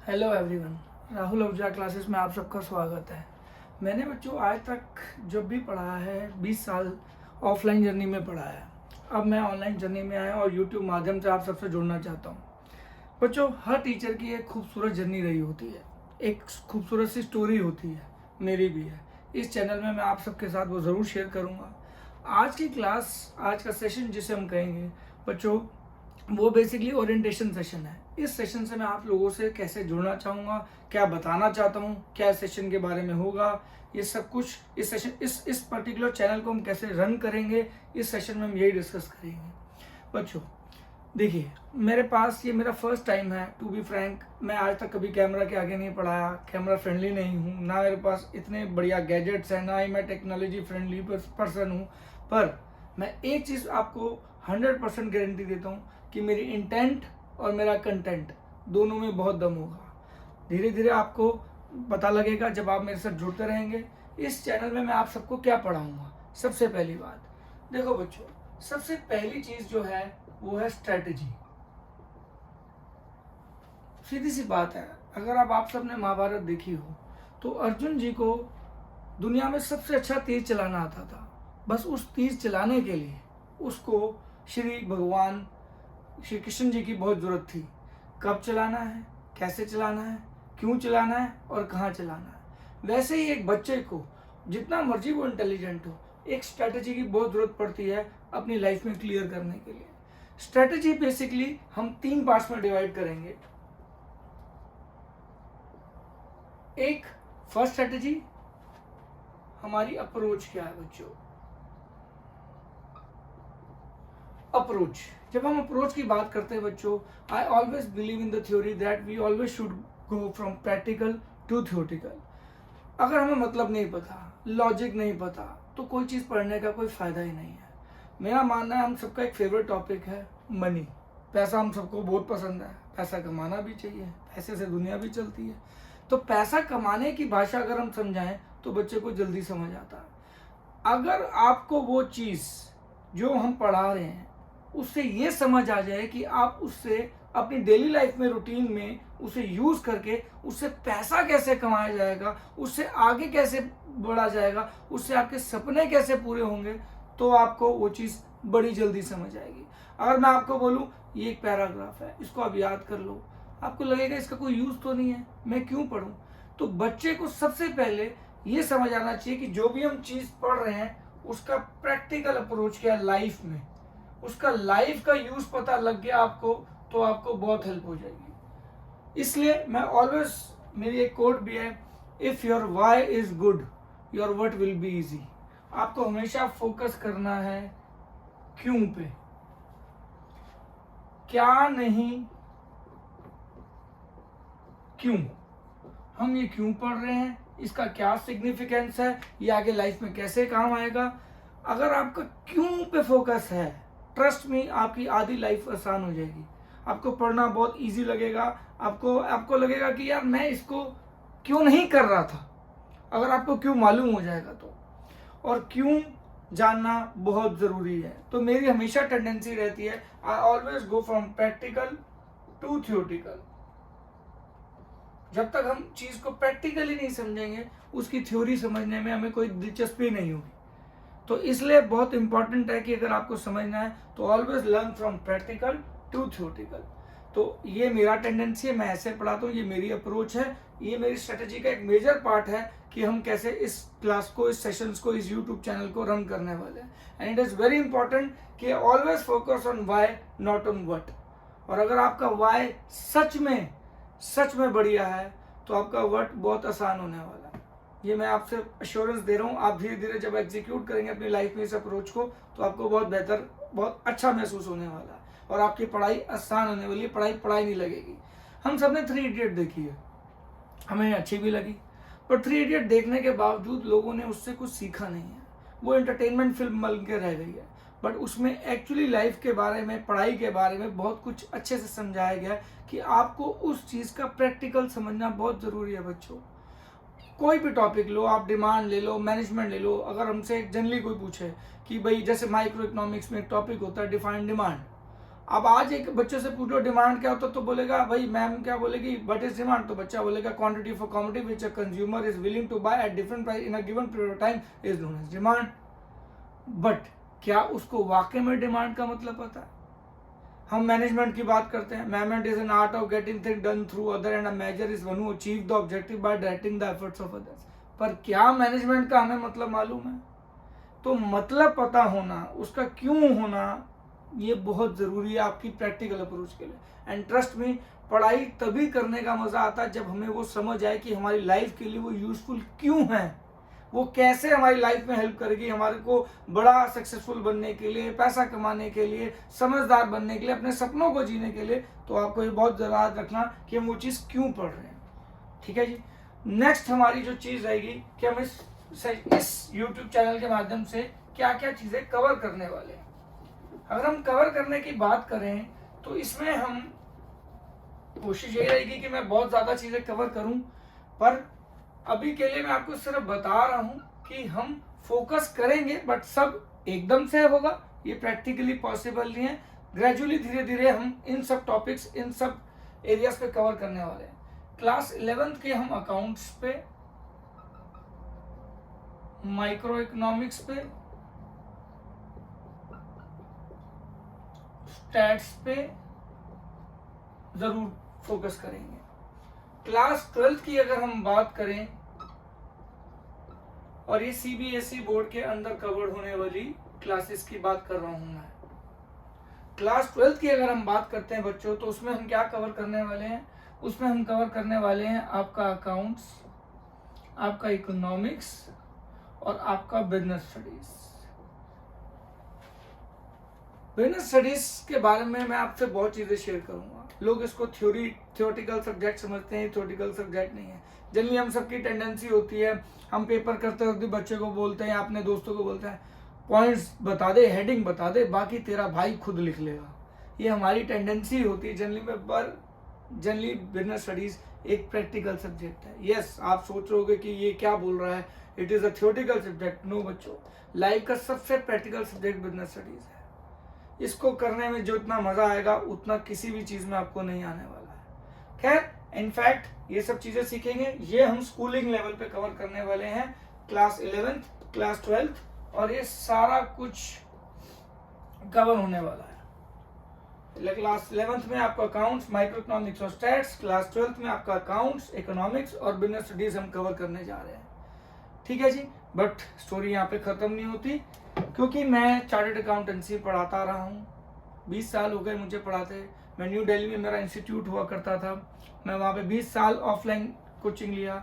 Hello everyone, Rahul Afza classes में आप सबका स्वागत है। मैंने बच्चों आज तक जब भी पढ़ा है 20 साल ऑफलाइन जर्नी में पढ़ा है। अब मैं ऑनलाइन जर्नी में आया और यूट्यूब माध्यम से आप सबसे जुड़ना चाहता हूँ। बच्चों, हर टीचर की एक खूबसूरत जर्नी रही होती है, एक खूबसूरत सी स्टोरी होती है, मेरी भी है। इस चैनल में मैं आप सबके साथ वो ज़रूर शेयर करूँगा। आज की क्लास, आज का सेशन जिसे हम कहेंगे बच्चों, वो बेसिकली ओरिएंटेशन सेशन है। इस सेशन से मैं आप लोगों से कैसे जुड़ना चाहूँगा, क्या बताना चाहता हूँ, क्या सेशन के बारे में होगा, ये सब कुछ इस सेशन इस पर्टिकुलर चैनल को हम कैसे रन करेंगे, इस सेशन में हम यही डिस्कस करेंगे। बच्चों देखिए, मेरे पास ये मेरा फर्स्ट टाइम है। टू बी फ्रैंक, मैं आज तक कभी कैमरा के आगे नहीं पढ़ाया, कैमरा फ्रेंडली नहीं हूँ, ना मेरे पास इतने बढ़िया गैजेट्स हैं, ना ही मैं टेक्नोलॉजी फ्रेंडली पर्सन हूँ। पर मैं एक चीज़ आपको 100% गारंटी देता हूँ कि मेरी इंटेंट और मेरा कंटेंट दोनों में बहुत दम होगा। धीरे धीरे आपको पता लगेगा जब आप मेरे साथ जुड़ते रहेंगे। इस चैनल में मैं आप सबको क्या पढ़ाऊँगा। सबसे पहली बात देखो बच्चों, सबसे पहली चीज़ जो है वो है स्ट्रेटजी। सीधी सी बात है, अगर आप सबने महाभारत देखी हो तो अर्जुन जी को दुनिया में सबसे अच्छा तीर चलाना आता था। बस उस तीर चलाने के लिए उसको श्री भगवान श्री कृष्ण जी की बहुत ज़रूरत थी। कब चलाना है, कैसे चलाना है, क्यों चलाना है और कहाँ चलाना है। वैसे ही एक बच्चे को जितना मर्जी वो इंटेलिजेंट हो, एक स्ट्रैटेजी की बहुत ज़रूरत पड़ती है अपनी लाइफ में क्लियर करने के लिए। स्ट्रैटेजी बेसिकली हम 3 पार्ट्स में डिवाइड करेंगे। एक फर्स्ट स्ट्रैटेजी, हमारी अप्रोच क्या है बच्चों। अप्रोच, जब हम अप्रोच की बात करते हैं बच्चों, I always believe in the theory that we always should go from practical to theoretical. अगर हमें मतलब नहीं पता, लॉजिक नहीं पता, तो कोई चीज़ पढ़ने का कोई फ़ायदा ही नहीं है। मेरा मानना है हम सबका एक फेवरेट टॉपिक है मनी। पैसा हम सबको बहुत पसंद है, पैसा कमाना भी चाहिए, पैसे से दुनिया भी चलती है। तो पैसा कमाने की भाषा अगर हम समझाएं तो बच्चे को जल्दी समझ आता है। अगर आपको वो चीज़ जो हम पढ़ा रहे हैं उससे ये समझ आ जाए कि आप उससे अपनी डेली लाइफ में, रूटीन में उसे यूज़ करके उससे पैसा कैसे कमाया जाएगा, उससे आगे कैसे बढ़ा जाएगा, उससे आपके सपने कैसे पूरे होंगे, तो आपको वो चीज़ बड़ी जल्दी समझ आएगी। अगर मैं आपको बोलूँ ये एक पैराग्राफ है, इसको आप याद कर लो, आपको लगेगा इसका कोई यूज़ तो नहीं है, मैं क्यों पढ़ूँ। तो बच्चे को सबसे पहले ये समझ आना चाहिए कि जो भी हम चीज़ पढ़ रहे हैं उसका प्रैक्टिकल अप्रोच क्या है लाइफ में, उसका लाइफ का यूज पता लग गया आपको तो आपको बहुत हेल्प हो जाएगी। इसलिए मैं ऑलवेज, मेरी एक कोट भी है, if your why is good your what will be easy. आपको हमेशा फोकस करना है क्यों पे, क्या नहीं क्यों। हम ये क्यों पढ़ रहे हैं, इसका क्या सिग्निफिकेंस है, ये आगे लाइफ में कैसे काम आएगा। अगर आपका क्यों पे फोकस है, ट्रस्ट में आपकी आधी लाइफ आसान हो जाएगी। आपको पढ़ना बहुत इजी लगेगा। आपको लगेगा कि यार मैं इसको क्यों नहीं कर रहा था, अगर आपको क्यों मालूम हो जाएगा तो। और क्यों जानना बहुत ज़रूरी है। तो मेरी हमेशा टेंडेंसी रहती है, I always go from practical to theoretical. जब तक हम चीज़ को प्रैक्टिकली नहीं समझेंगे, उसकी थ्योरी समझने में हमें कोई दिलचस्पी नहीं होगी। तो इसलिए बहुत इंपॉर्टेंट है कि अगर आपको समझना है तो always learn from practical to theoretical. तो ये मेरा टेंडेंसी है, मैं ऐसे पढ़ाता हूँ, ये मेरी अप्रोच है, ये मेरी स्ट्रेटजी का एक मेजर पार्ट है कि हम कैसे इस क्लास को, इस सेशंस को, इस यूट्यूब चैनल को रन करने वाले हैं। And it is very important कि always focus on why, not on what. और अगर आपका वाई सच में बढ़िया है तो आपका व्हाट बहुत आसान होने वाला है। ये मैं आपसे अश्योरेंस दे रहा हूँ। आप धीरे धीरे जब एग्जीक्यूट करेंगे अपनी लाइफ में इस अप्रोच को, तो आपको बहुत बेहतर, बहुत अच्छा महसूस होने वाला है और आपकी पढ़ाई आसान होने वाली है। पढ़ाई नहीं लगेगी। हम सब ने 3 इडियट देखी है, हमें अच्छी भी लगी, पर 3 इडियट देखने के बावजूद लोगों ने उससे कुछ सीखा नहीं है। वो एंटरटेनमेंट फिल्म बन के रह गई है, बट उसमें एक्चुअली लाइफ के बारे में, पढ़ाई के बारे में बहुत कुछ अच्छे से समझाया गया है कि आपको उस चीज़ का प्रैक्टिकल समझना बहुत ज़रूरी है बच्चों। कोई भी टॉपिक लो, आप डिमांड ले लो, मैनेजमेंट ले लो। अगर हमसे जनरली कोई पूछे कि भाई, जैसे माइक्रो इकोनॉमिक्स में एक टॉपिक होता है डिफाइंड डिमांड, अब आज एक बच्चे से पूछो डिमांड क्या होता है तो बोलेगा भाई, मैम क्या बोलेगी व्हाट इज डिमांड, तो बच्चा बोलेगा quantity for commodity which a consumer is willing to buy at different price in a given period of time is known as demand. But क्या उसको वाकई में डिमांड का मतलब पता है? हम मैनेजमेंट की बात करते हैं, management is an art of getting thing done through other and a major is one who achieve the objective by directing the efforts of others. पर क्या मैनेजमेंट का हमें मतलब मालूम है? तो मतलब पता होना, उसका क्यों होना, ये बहुत ज़रूरी है आपकी प्रैक्टिकल अप्रोच के लिए। एंड ट्रस्ट में, पढ़ाई तभी करने का मज़ा आता है जब हमें वो समझ आए कि हमारी लाइफ के लिए वो यूज़फुल क्यों है, वो कैसे हमारी लाइफ में हेल्प करेगी, हमारे को बड़ा सक्सेसफुल बनने के लिए, पैसा कमाने के लिए, समझदार बनने के लिए, अपने सपनों को जीने के लिए। तो आपको ये बहुत याद रखना कि हम वो चीज़ क्यों पढ़ रहे हैं। ठीक है जी। नेक्स्ट हमारी जो चीज़ रहेगी कि हम इस YouTube चैनल के माध्यम से क्या क्या चीज़ें कवर करने वाले हैं। अगर हम कवर करने की बात करें तो इसमें हम कोशिश यही रहेगी कि मैं बहुत ज़्यादा चीज़ें कवर करूं, पर अभी के लिए मैं आपको सिर्फ बता रहा हूं कि हम फोकस करेंगे, बट सब एकदम से होगा ये प्रैक्टिकली पॉसिबल नहीं है। ग्रेजुअली धीरे धीरे हम इन सब टॉपिक्स, इन सब एरियाज पे कवर करने वाले हैं। क्लास 11th के हम अकाउंट्स पे, माइक्रो इकोनॉमिक्स पे, स्टैट्स पे जरूर फोकस करेंगे। क्लास 12th की अगर हम बात करें, और ये CBSE बोर्ड के अंदर कवर्ड होने वाली क्लासेस की बात कर रहा हूं मैं। क्लास 12th की अगर हम बात करते हैं बच्चों, तो उसमें हम क्या कवर करने वाले हैं? उसमें हम कवर करने वाले हैं आपका अकाउंट्स, आपका इकोनॉमिक्स और आपका बिजनेस स्टडीज। बिजनेस स्टडीज के बारे में मैं आपसे बहुत चीज़ें शेयर करूंगा। लोग इसको थियोरेटिकल सब्जेक्ट समझते हैं, थियोरेटिकल सब्जेक्ट नहीं है। जनरली हम सबकी टेंडेंसी होती है, हम पेपर करते वक्त बच्चे को बोलते हैं, अपने दोस्तों को बोलते हैं पॉइंट्स बता दे, हेडिंग बता दे, बाकी तेरा भाई खुद लिख लेगा। ये हमारी टेंडेंसी होती है जनरली में, पर जनरली बिजनेस स्टडीज एक प्रैक्टिकल सब्जेक्ट है। यस, आप सोच रहे होगे कि ये क्या बोल रहा है, it is a theoretical subject. No बच्चों, लाइफ का सबसे प्रैक्टिकल सब्जेक्ट बिजनेस स्टडीज है। इसको करने में जो इतना मजा आएगा उतना किसी भी चीज में आपको नहीं आने वाला है। खैर, इनफैक्ट ये सब चीजें सीखेंगे, ये हम स्कूलिंग लेवल पे कवर करने वाले हैं। क्लास 11th, क्लास 12th, और ये सारा कुछ कवर होने वाला है। क्लास 11th में आपका अकाउंट्स, माइक्रो इकोनॉमिक्स और स्टैट्स, क्लास 12th में आपका अकाउंट्स, इकोनॉमिक्स और बिजनेस स्टडीज हम कवर करने जा रहे हैं। ठीक है जी। बट स्टोरी यहाँ पे खत्म नहीं होती, क्योंकि मैं चार्टर्ड अकाउंटेंसी पढ़ाता रहा हूँ। 20 साल हो गए मुझे पढ़ाते। मैं न्यू दिल्ली में मेरा इंस्टीट्यूट हुआ करता था, मैं वहाँ पे 20 साल ऑफलाइन कोचिंग लिया।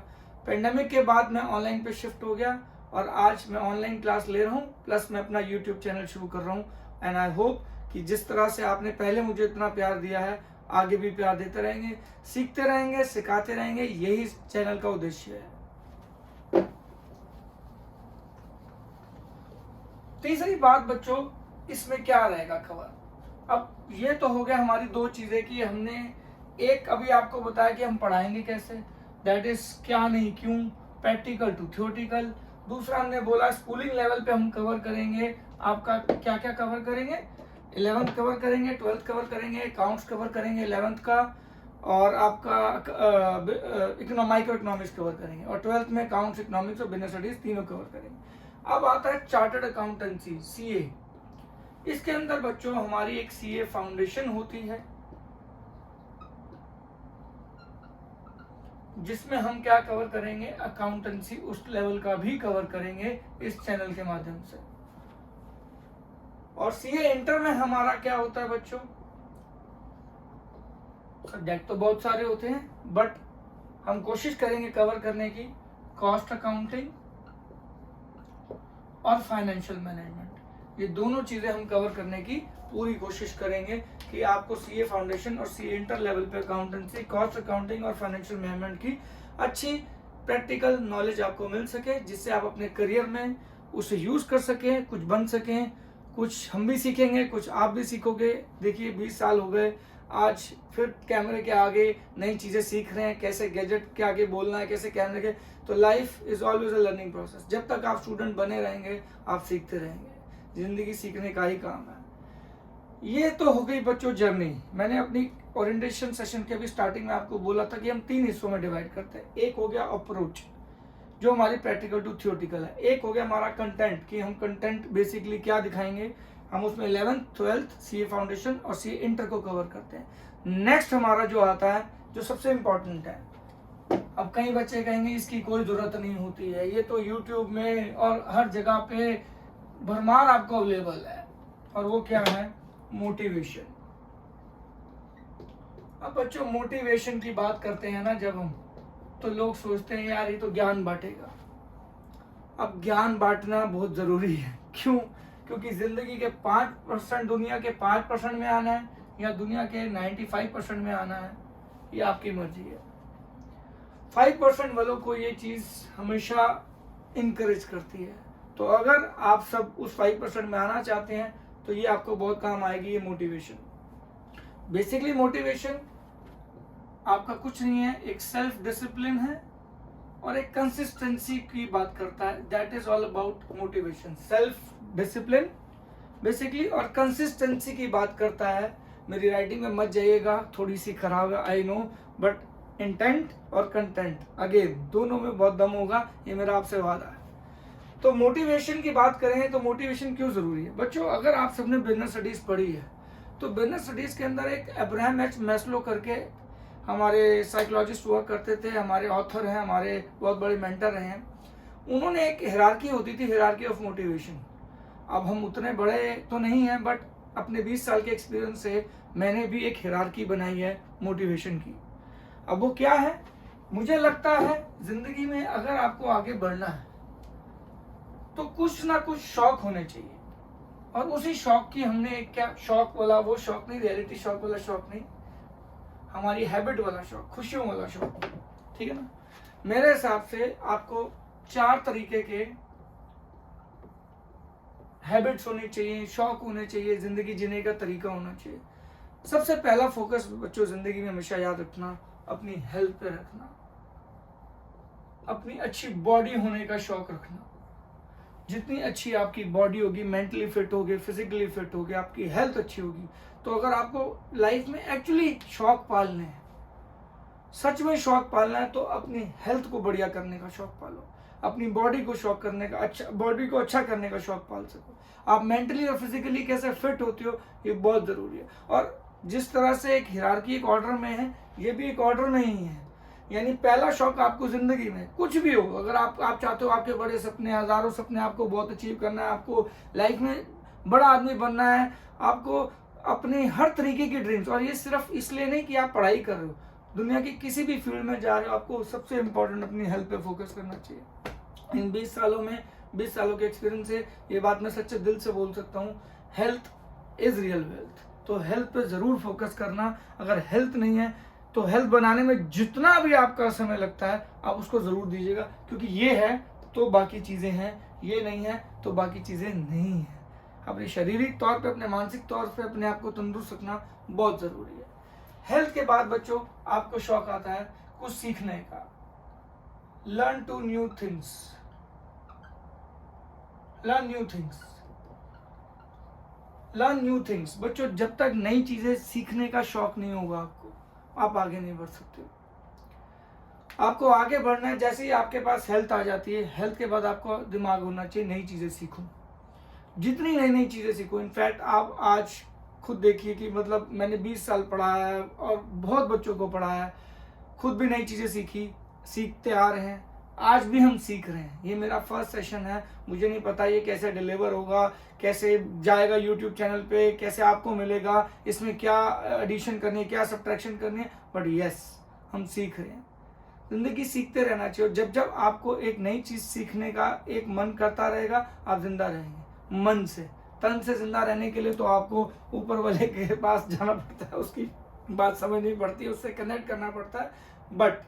पेंडेमिक के बाद मैं ऑनलाइन पे शिफ्ट हो गया, और आज मैं ऑनलाइन क्लास ले रहा हूँ, प्लस मैं अपना यूट्यूब चैनल शुरू कर रहा हूँ। एंड आई होप कि जिस तरह से आपने पहले मुझे इतना प्यार दिया है, आगे भी प्यार देते रहेंगे, सीखते रहेंगे, सिखाते रहेंगे। यही चैनल का उद्देश्य है। तीसरी बात बच्चों, इसमें क्या रहेगा कवर? अब ये तो हो गया हमारी दो चीजें कि हमने एक अभी आपको बताया कि हम पढ़ाएंगे कैसे, दैट इज क्या नहीं क्यों, प्रैक्टिकल टू थियोरेटिकल। दूसरा हमने बोला स्कूलिंग लेवल पे हम कवर करेंगे। आपका क्या क्या कवर करेंगे? 11th कवर करेंगे, 12th कवर करेंगे, अकाउंट्स कवर करेंगे 11th का, और आपका माइक्रो इकोनॉमिक्स कवर करेंगे, और 12th में अकाउंट्स, इकोनॉमिक्स और बिजनेस स्टडीज तीनों कवर करेंगे। अब आता है चार्टर्ड अकाउंटेंसी, CA। इसके अंदर बच्चों हमारी एक CA फाउंडेशन होती है, जिसमें हम क्या कवर करेंगे? अकाउंटेंसी उस लेवल का भी कवर करेंगे इस चैनल के माध्यम से। और CA इंटर में हमारा क्या होता है बच्चों? सब्जेक्ट तो बहुत सारे होते हैं, बट हम कोशिश करेंगे कवर करने की कॉस्ट अकाउंटिंग और फाइनेंशियल मैनेजमेंट। ये दोनों चीजें हम कवर करने की पूरी कोशिश करेंगे कि आपको CA फाउंडेशन और CA इंटर लेवल पे अकाउंटेंसी, कॉस्ट अकाउंटिंग और फाइनेंशियल मैनेजमेंट की अच्छी प्रैक्टिकल नॉलेज आपको मिल सके, जिससे आप अपने करियर में उसे यूज कर सकें, कुछ बन सकें। कुछ हम भी सीखेंगे, कुछ आप भी सीखोगे। देखिए 20 साल हो गए, आज फिर कैमरे के आगे नई चीज़ें सीख रहे हैं, कैसे गैजेट के आगे बोलना है, कैसे कैमरे के। तो life is always a learning process. जब तक आप स्टूडेंट बने रहेंगे, आप सीखते रहेंगे। जिंदगी सीखने का ही काम है। ये तो हो गई बच्चों जर्नी। मैंने अपनी ओरिएंटेशन सेशन के भी स्टार्टिंग में आपको बोला था कि हम 3 हिस्सों में डिवाइड करते हैं। एक हो गया अप्रोच, जो हमारी प्रैक्टिकल टू थियोरटिकल है। एक हो गया हमारा कंटेंट, कि हम कंटेंट बेसिकली क्या दिखाएंगे। हम उसमें 11th 12th सीए फाउंडेशन और सीए इंटर को कवर करते हैं। नेक्स्ट हमारा जो आता है, जो सबसे इम्पोर्टेंट है, अब कई बच्चे कहेंगे इसकी कोई जरूरत नहीं होती है, ये तो यूट्यूब में और हर जगह पे भरमार आपको अवेलेबल है, और वो क्या है, मोटिवेशन। अब बच्चों मोटिवेशन की बात करते हैं ना जब हम, तो लोग सोचते हैं यार ये तो ज्ञान बांटेगा। अब ज्ञान बांटना बहुत जरूरी है। क्यों? क्योंकि जिंदगी के 5% दुनिया के 5% में आना है या दुनिया के 95% में आना है, ये आपकी मर्जी है। 5% वालों को ये चीज हमेशा इनकरेज करती है। तो अगर आप सब उस 5% में आना चाहते हैं तो ये आपको बहुत काम आएगी, ये मोटिवेशन। बेसिकली मोटिवेशन आपका कुछ नहीं है, एक सेल्फ डिसिप्लिन है और एक कंसिस्टेंसी की बात करता है। That is all about motivation. Self discipline basically और कंसिस्टेंसी की बात करता है। मेरी राइटिंग में मत जाइएगा, थोड़ी सी खराब है आई नो, बट इंटेंट और कंटेंट अगेन दोनों में बहुत दम होगा, ये मेरा आपसे वादा है। तो मोटिवेशन की बात करें तो मोटिवेशन क्यों जरूरी है बच्चों? अगर आप सबने बिजनेस स्टडीज पढ़ी है तो बिजनेस स्टडीज के अंदर एक अब्राहम एच मैस्लो करके हमारे साइकोलॉजिस्ट हुआ करते थे, हमारे ऑथर हैं, हमारे बहुत बड़े मेंटर रहे हैं। उन्होंने एक हिरार्की होती थी, हिरार्की ऑफ मोटिवेशन। अब हम उतने बड़े तो नहीं हैं, बट अपने 20 साल के एक्सपीरियंस से मैंने भी एक हिरार्की बनाई है मोटिवेशन की। अब वो क्या है? मुझे लगता है जिंदगी में अगर आपको आगे बढ़ना है तो कुछ ना कुछ शौक होने चाहिए, और उसी शौक की हमने एक, क्या शौक वाला, वो शौक नहीं, रियलिटी शौक वाला शौक नहीं, हमारी हैबिट वाला शौक, खुशियों वाला शौक, ठीक है ना। मेरे हिसाब से आपको 4 तरीके के हैबिट्स होनी चाहिए, शौक होने चाहिए, जिंदगी जीने का तरीका होना चाहिए। सबसे पहला फोकस बच्चों जिंदगी में हमेशा याद रखना, अपनी हेल्थ पे रखना, अपनी अच्छी बॉडी होने का शौक रखना। जितनी अच्छी आपकी बॉडी होगी, मेंटली फिट होगे, फिजिकली फिट होगे, आपकी हेल्थ अच्छी होगी, तो अगर आपको लाइफ में एक्चुअली शौक पालने हैं, सच में शौक पालना है, तो अपनी हेल्थ को बढ़िया करने का शौक पालो, अपनी बॉडी को शौक करने का, अच्छा बॉडी को अच्छा करने का शौक पाल सको। आप मेंटली और फिजिकली कैसे फिट होते हो, ये बहुत जरूरी है। और जिस तरह से एक हिरार्की एक ऑर्डर में है, ये भी एक ऑर्डर में ही है। यानी पहला शौक आपको जिंदगी में कुछ भी हो, अगर आप चाहते हो आपके बड़े सपने, हजारों सपने आपको बहुत अचीव करना है, आपको लाइफ में बड़ा आदमी बनना है, आपको अपनी हर तरीके की ड्रीम्स, और ये सिर्फ इसलिए नहीं कि आप पढ़ाई कर रहे हो, दुनिया की किसी भी फील्ड में जा रहे हो, आपको सबसे इंपॉर्टेंट अपनी हेल्थ पे फोकस करना चाहिए। इन 20 सालों में, 20 सालों के एक्सपीरियंस से ये बात मैं सच्चे दिल से बोल सकता हूँ, हेल्थ इज रियल वेल्थ। तो हेल्थ पे जरूर फोकस करना। अगर हेल्थ नहीं है तो हेल्थ बनाने में जितना भी आपका समय लगता है आप उसको जरूर दीजिएगा, क्योंकि ये है तो बाकी चीजें हैं, ये नहीं है तो बाकी चीजें नहीं है। अपने शारीरिक तौर पे, अपने मानसिक तौर पे अपने आप को तंदुरुस्त रखना बहुत जरूरी है। हेल्थ के बाद बच्चों आपको शौक आता है कुछ सीखने का। Learn to new things, learn new things, learn new things. बच्चों जब तक नई चीजें सीखने का शौक नहीं होगा आपको, आप आगे नहीं बढ़ सकते। आपको आगे बढ़ना है, जैसे ही आपके पास हेल्थ आ जाती है, हेल्थ के बाद आपको दिमाग होना चाहिए नई चीजें सीखो, जितनी नई नई चीजें सीखो। इनफैक्ट आप आज खुद देखिए कि मतलब मैंने 20 साल पढ़ाया है और बहुत बच्चों को पढ़ाया है, खुद भी नई चीजें सीखी, सीखते आ रहे हैं, आज भी हम सीख रहे हैं। ये मेरा फर्स्ट सेशन है, मुझे नहीं पता ये कैसे डिलीवर होगा, कैसे जाएगा यूट्यूब चैनल पे, कैसे आपको मिलेगा, इसमें क्या एडिशन करनी है, क्या सब्ट्रैक्शन करनी है, बट यस हम सीख रहे हैं। जिंदगी सीखते रहना चाहिए। जब जब आपको एक नई चीज सीखने का एक मन करता रहेगा, आप जिंदा रहेंगे मन से। तन से जिंदा रहने के लिए तो आपको ऊपर वाले के पास जाना पड़ता है, उसकी बात समझनी पड़ती है, उससे कनेक्ट करना पड़ता है। बट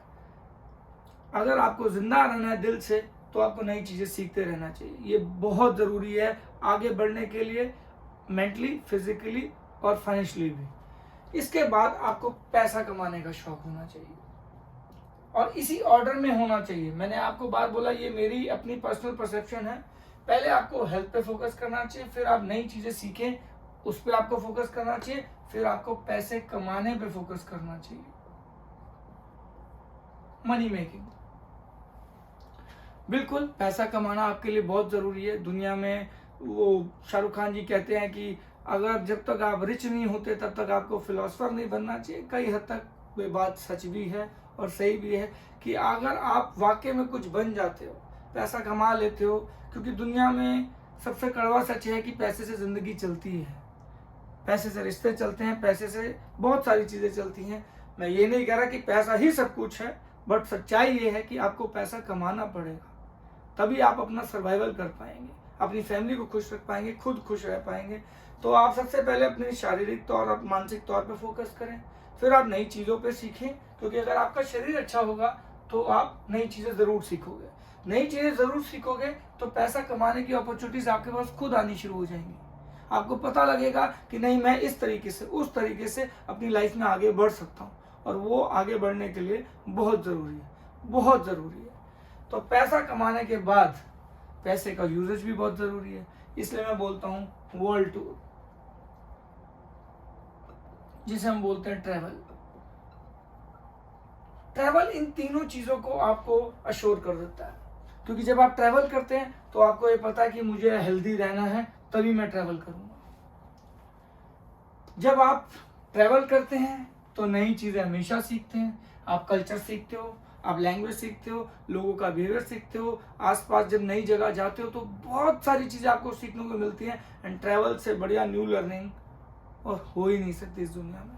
अगर आपको जिंदा रहना है दिल से, तो आपको नई चीजें सीखते रहना चाहिए। ये बहुत जरूरी है आगे बढ़ने के लिए, मेंटली, फिजिकली और फाइनेंशियली भी। इसके बाद आपको पैसा कमाने का शौक होना चाहिए, और इसी ऑर्डर में होना चाहिए। मैंने आपको बात बोला, ये मेरी अपनी पर्सनल परसेप्शन है। पहले आपको हेल्थ पे फोकस करना चाहिए, फिर आप नई चीजें सीखें, उस पर आपको फोकस करना चाहिए। फिर आपको पैसे कमाने पे फोकस करना चाहिए, मनी मेकिंग। बिल्कुल पैसा कमाना आपके लिए बहुत ज़रूरी है। दुनिया में वो शाहरुख खान जी कहते हैं कि अगर जब तक आप रिच नहीं होते तब तक आपको फिलोसफर नहीं बनना चाहिए। कई हद तक वे बात सच भी है और सही भी है कि अगर आप वाकई में कुछ बन जाते हो, पैसा कमा लेते हो, क्योंकि दुनिया में सबसे कड़वा सच है कि पैसे से ज़िंदगी चलती है, पैसे से रिश्ते चलते हैं, पैसे से बहुत सारी चीज़ें चलती हैं। मैं ये नहीं कह रहा कि पैसा ही सब कुछ है, बट सच्चाई ये है कि आपको पैसा कमाना पड़ेगा, तभी आप अपना सर्वाइवल कर पाएंगे, अपनी फैमिली को खुश रख पाएंगे, खुद खुश रह पाएंगे। तो आप सबसे पहले अपने शारीरिक तौर और मानसिक तौर पर फोकस करें, फिर आप नई चीज़ों पे सीखें, क्योंकि अगर आपका शरीर अच्छा होगा तो आप नई चीज़ें ज़रूर सीखोगे। नई चीज़ें ज़रूर सीखोगे तो पैसा कमाने की अपॉर्चुनिटीज़ आपके पास खुद आनी शुरू हो जाएंगी। आपको पता लगेगा कि नहीं, मैं इस तरीके से उस तरीके से अपनी लाइफ में आगे बढ़ सकता हूँ, और वो आगे बढ़ने के लिए बहुत ज़रूरी है, बहुत ज़रूरी है। तो पैसा कमाने के बाद पैसे का यूजेज भी बहुत ज़रूरी है, इसलिए मैं बोलता हूँ वर्ल्ड टूर, जिसे हम बोलते हैं ट्रैवल। ट्रैवल इन तीनों चीज़ों को आपको अश्योर कर देता है, क्योंकि जब आप ट्रैवल करते हैं तो आपको ये पता है कि मुझे हेल्दी रहना है, तभी मैं ट्रैवल करूँगा। जब आप ट्रैवल करते हैं तो नई चीज़ें हमेशा सीखते हैं, आप कल्चर सीखते हो, आप लैंग्वेज सीखते हो, लोगों का बिहेवियर सीखते हो, आसपास जब नई जगह जाते हो तो बहुत सारी चीज़ें आपको सीखने को मिलती हैं। एंड ट्रैवल से बढ़िया न्यू लर्निंग और हो ही नहीं सकती इस दुनिया में।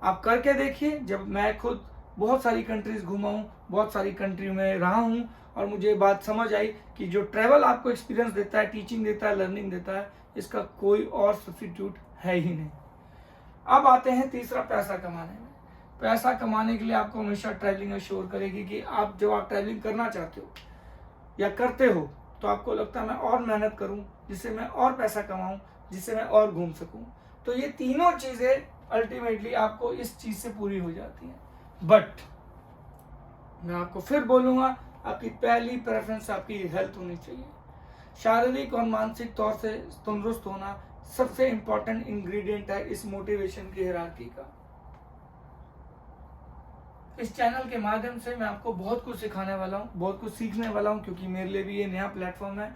आप करके देखिए। जब मैं खुद बहुत सारी कंट्रीज घूमा हूँ, बहुत सारी कंट्री में रहा हूँ, और मुझे बात समझ आई कि जो ट्रैवल आपको एक्सपीरियंस देता है, टीचिंग देता है, लर्निंग देता है, इसका कोई और सब्स्टिट्यूट है ही नहीं। अब आते हैं तीसरा, पैसा कमाने में। पैसा कमाने के लिए आपको हमेशा ट्रैवलिंग अश्योर करेगी कि आप जब आप ट्रैवलिंग करना चाहते हो या करते हो तो आपको लगता है मैं और मेहनत करूं जिससे मैं और पैसा कमाऊं, जिससे मैं और घूम सकूं। तो ये तीनों चीज़ें अल्टीमेटली आपको इस चीज़ से पूरी हो जाती हैं। बट मैं आपको फिर बोलूँगा, आपकी पहली प्रेफरेंस आपकी हेल्थ होनी चाहिए। शारीरिक और मानसिक तौर से तंदुरुस्त होना सबसे इम्पोर्टेंट इंग्रेडिएंट है इस मोटिवेशन की हायरार्की का। इस चैनल के माध्यम से मैं आपको बहुत कुछ सिखाने वाला हूँ, बहुत कुछ सीखने वाला हूँ, क्योंकि मेरे लिए भी ये नया प्लेटफॉर्म है।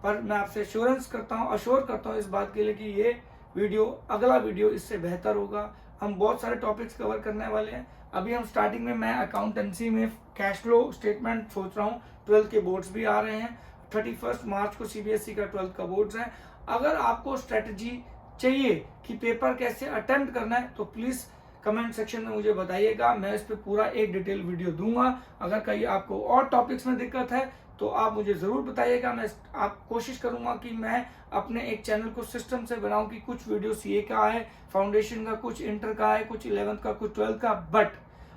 पर मैं आपसे अश्योर करता हूँ इस बात के लिए कि ये वीडियो, अगला वीडियो इससे बेहतर होगा। हम बहुत सारे टॉपिक्स कवर करने वाले हैं। अभी हम स्टार्टिंग में, मैं अकाउंटेंसी में कैश फ्लो स्टेटमेंट सोच रहा हूँ। 12th के बोर्ड्स भी आ रहे हैं, 31 मार्च को CBSE का 12th का बोर्ड्स है। अगर आपको स्ट्रेटजी चाहिए कि पेपर कैसे अटेम्प्ट करना है तो प्लीज़ कमेंट सेक्शन में मुझे बताइएगा, मैं इस पे पूरा एक डिटेल वीडियो दूंगा। अगर कहीं आपको और टॉपिक्स में दिक्कत है तो आप मुझे ज़रूर बताइएगा। मैं आप कोशिश करूंगा कि मैं अपने एक चैनल को सिस्टम से बनाऊं कि कुछ वीडियो CA का है, फाउंडेशन का, कुछ इंटर का है, कुछ 11th का, कुछ 12th का। बट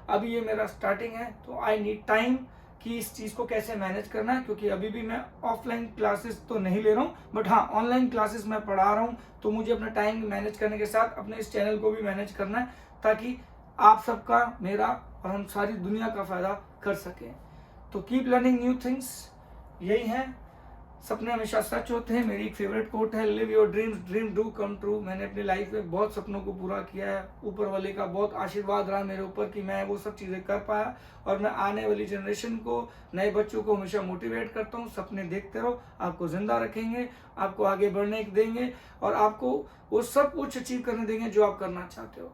अभी ये मेरा स्टार्टिंग है तो आई नीड टाइम कि इस चीज़ को कैसे मैनेज करना है, क्योंकि अभी भी मैं ऑफलाइन क्लासेस तो नहीं ले रहा हूँ, बट हाँ ऑनलाइन क्लासेस मैं पढ़ा रहा हूँ। तो मुझे अपना टाइम मैनेज करने के साथ अपने इस चैनल को भी मैनेज करना है, ताकि आप सबका, मेरा और हम सारी दुनिया का फ़ायदा कर सकें। तो कीप लर्निंग न्यू थिंग्स, यही है। सपने हमेशा सच होते हैं। मेरी एक फेवरेट कोट है, live your dreams, dream do come true. मैंने अपनी लाइफ में बहुत सपनों को पूरा किया है। ऊपर वाले का बहुत आशीर्वाद रहा मेरे ऊपर कि मैं वो सब चीज़ें कर पाया, और मैं आने वाली जनरेशन को, नए बच्चों को हमेशा मोटिवेट करता हूँ। सपने देखते रहो, आपको जिंदा रखेंगे, आपको आगे बढ़ने देंगे, और आपको वो सब कुछ अचीव करने देंगे जो आप करना चाहते हो।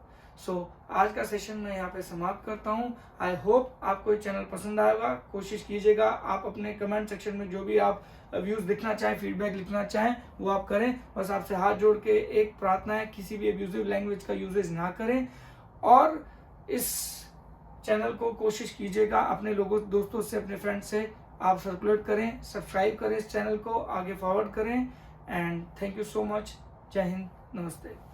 आज का सेशन मैं यहाँ पे समाप्त करता हूँ। आई होप आपको ये चैनल पसंद आएगा। कोशिश कीजिएगा आप अपने कमेंट सेक्शन में जो भी आप व्यूज़ लिखना चाहें, फीडबैक लिखना चाहें, वो आप करें। बस आपसे हाथ जोड़ के एक प्रार्थना है, किसी भी अब्यूजिव लैंग्वेज का यूजेज ना करें, और इस चैनल को कोशिश कीजिएगा अपने लोगों, दोस्तों से, अपने फ्रेंड्स से आप सर्कुलेट करें, सब्सक्राइब करें, इस चैनल को आगे फॉरवर्ड करें। And thank you so much. जय हिंद, नमस्ते।